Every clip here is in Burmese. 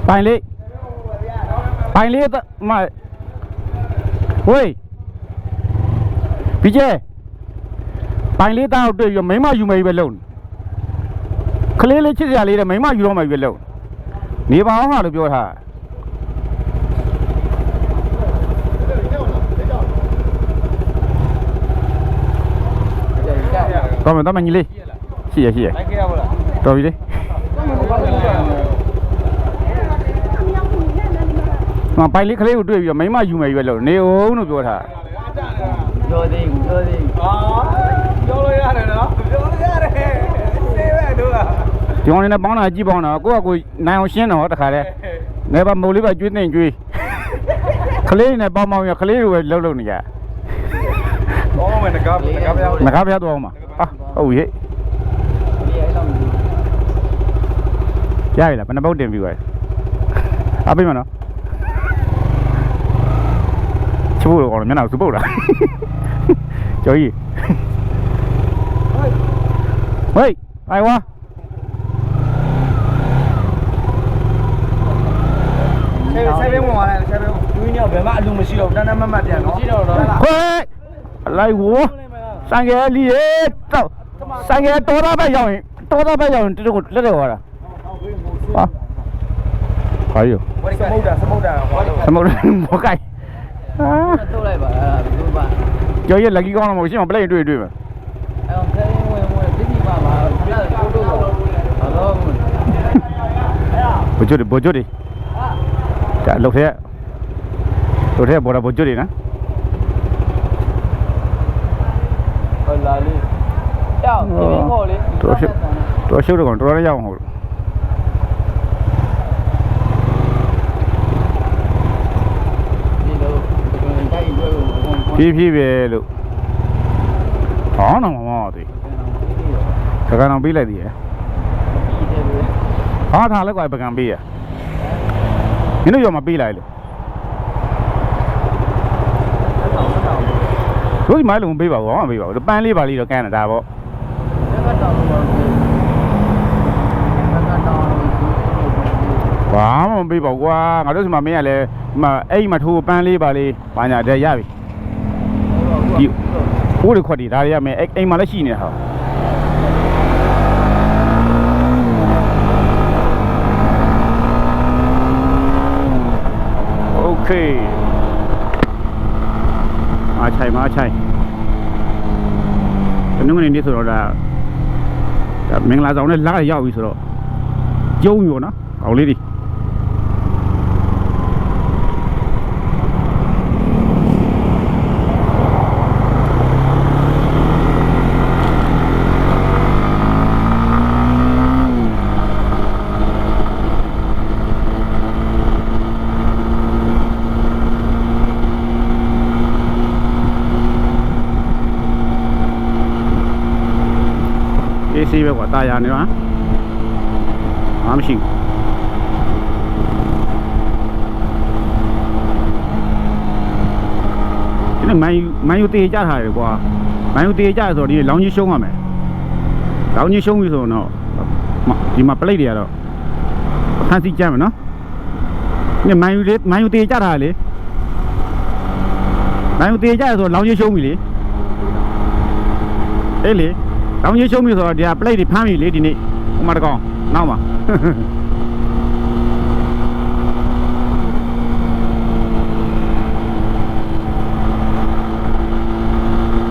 ပိုင်လေးမဝေးပြီးကျဲပိုင်လေးတောက်တွေ့ရမိမယူမယ်ပဲလုံးကလေးလေးချစ်စရာလေးတဲ့မိမယူတော့မယ်ပဲလုံးနေပါအောင်ဟာလို့ပြောထားတော့မညီလေးရှိရလိုက်ခဲ့ရပါလားတော်ပြီလေပိုင်လေးကလေးကိုတွေ့ပြီးတော့မိမယူမယ်ပဲလို့နေအောင်လို့ပြောထားပြောသေးပြောလို့ရတယ်နော်ပြောလို့ရတယ်နေပဲတို့ကဒီကောင်နဲ့ပေါင်းတာကြည့်ပေါင်းတာကိုကနိုင်အောင်ရှင်းတော့တခါတည်းနေပါမိုးလေးပဲကျွေးနေကျွေးကလေးနဲ့ပေါင်းပေါင်းရကလေးတွေပဲလှုပ်နေကြပေါင်းမယ်ငကားဖျားတော့မှာဟုတ်ပြီရရလားဘယ်နှပုတ်တင်ပြီးသွားအပိမနော်ချိုးတော့ကောင်းမျက်နှာစုပုတ်တာကျော်ကြီးဟေးအိုင်ဝါဆေးဘဲဝင်လာတယ်ဆေးဘဲကျွေးညောက်ဘယ်မှအလူမရှိတော့တန်းတန်းမတ်ပြန်နော်ရှိတော့ဟေးလိုက်ဝဆိုင်ကလေးတော့ဆိုင်ကတော်သားပဲရောက်ရင်တူတူလက်တော့ဟောတာဟာယောစမုတ်တာဘောကိုင်ထုတ်လိုက်ပါလားသူပါကျော်ရဲ့လက်ကြီးကောင်းတော့မဟုတ်ရှင်းမပလက်တွေ့မှာအဲ့ခဲဝင်တိတိပါပါတိုးတော့ဘာလို့ဘိုးကျွတ်ဒါလောက်ထဲဘော်ဒါဘိုးကျွတ်နော်ဟောလာလေးကြောက်ဒီခေါ်လေးတော်ရှုပ်တော့တော်ရရအောင်ဟုတ်ဖြည်းပဲလို့ဟောတော့မသိပကံအောင်ပေးလိုက်သေးရဲ့ဟာထားလိုက်ကွာပကံပေးရမင်းတို့ရောမပေးလိုက်လို့တို့ဒီမိုင်းလုံးမပေးပါဘူးမပေးပါဘူးပန်းလေးပါလေးတော့ကန်းတာပေါ့ဘာမှမပေးပါဘူးကွာငါတို့ဒီမှာမင်းကလည်းအဲ့မထိုးပန်းလေးပါလေးဘာညာတဲ့ရပြီဒီဟိုးတွေခွက်တွေဒါတွေရမယ်အိမ်မှာလည်းရှိနေတာဟာโอเคมาใช่တနင်္ဂနွေနေ့ဆိုတော့ဒါမင်္ဂလာဆောင်နဲ့လာရောက်ပြီဆိုတော့ကျုံရောနော်အောင်လေးတွေအေးဆေးပဲကွာတာယာနေပါမရှိဒီနေ့မန်ယူတေးကြထားတယ်ကွာမန်ယူတေးကြဆိုတော့ဒီလောင်းကြီးရှုံးရမယ်လောင်းကြီးရှုံးပြီဆိုတော့ဒီမှာပလိတ်တွေကတော့ဖန်စီကြမ်းမယ်နော်ဒီမန်ယူတေးကြထားလေမန်ယူတေးကြဆိုတော့လောင်းကြီးရှုံးပြီလေအေးလေလောင်းကြီးရှုံးပြီဆိုတော့ဒီကပလိတ်တွေဖမ်းပြီလေဒီနေ့ဟိုမှာတကောင်နောက်မှာ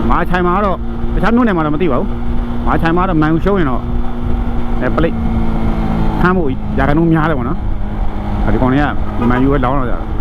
မာချိုင်မှာတော့တခြားမြို့နယ်မှာတော့မသိပါဘူးမာချိုင်မှာတော့မန်ယူရှုံးရင်တော့ပလိတ်ဖမ်းဖို့ရာခိုင်နှုန်းများတယ်ပေါ့နော်ဒီကောင်တွေကမန်ယူကလောင်းတော့ကြတာ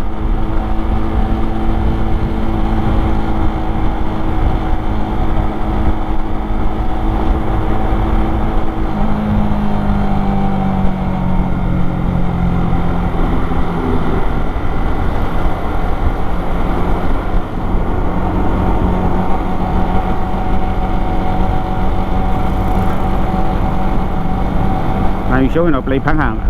ရှုံးရင်တော့ play ဖမ်းခံရမှာ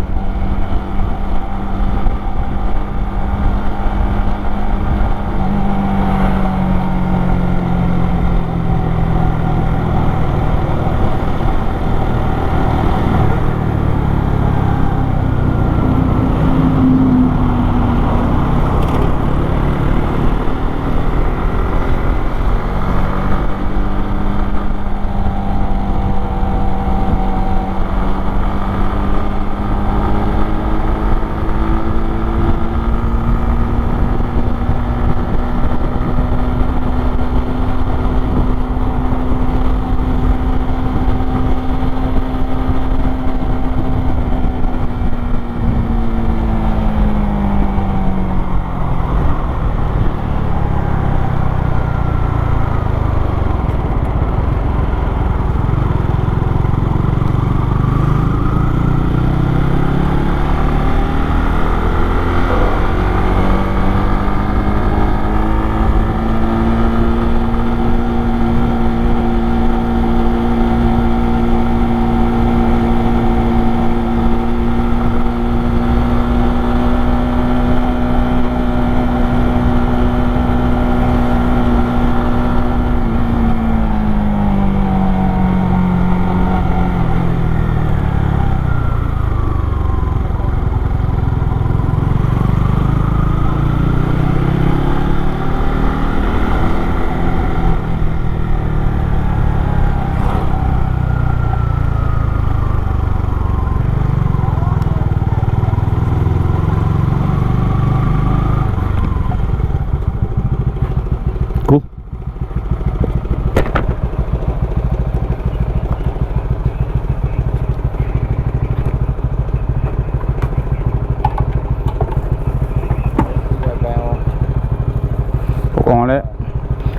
ကောင်လည်း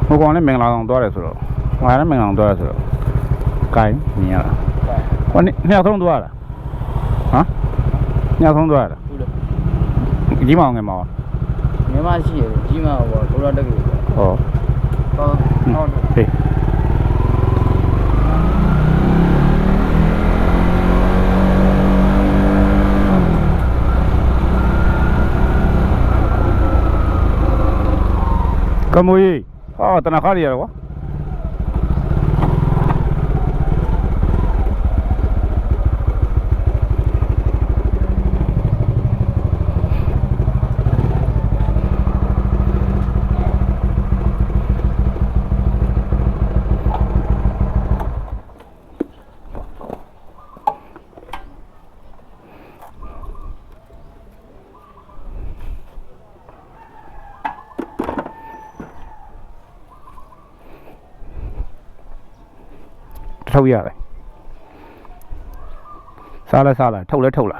ဟိုကောင်လည်းမင်္ဂလာဆောင်သွားတယ်ဆိုတော့ငါလည်းမင်္ဂလာဆောင်သွားတယ်ဆိုတော့ကိုင်းမြင်ရတာဟိုနှစ်ယောက်ဆုံးသွားတာဟမ်နှစ်ယောက်ဆုံးသွားတာကြီးမအောင်ငယ်မအောင် ငယ်မရှိရကြီးမဟောဘိုးတော်တက်ကြီးဟော ဟော ဟုတ် ဟေးကမွေးဟာတနခါရရကွာထုတ်ရတယ်စားလဲစားလာထုတ်လဲထုတ်လာ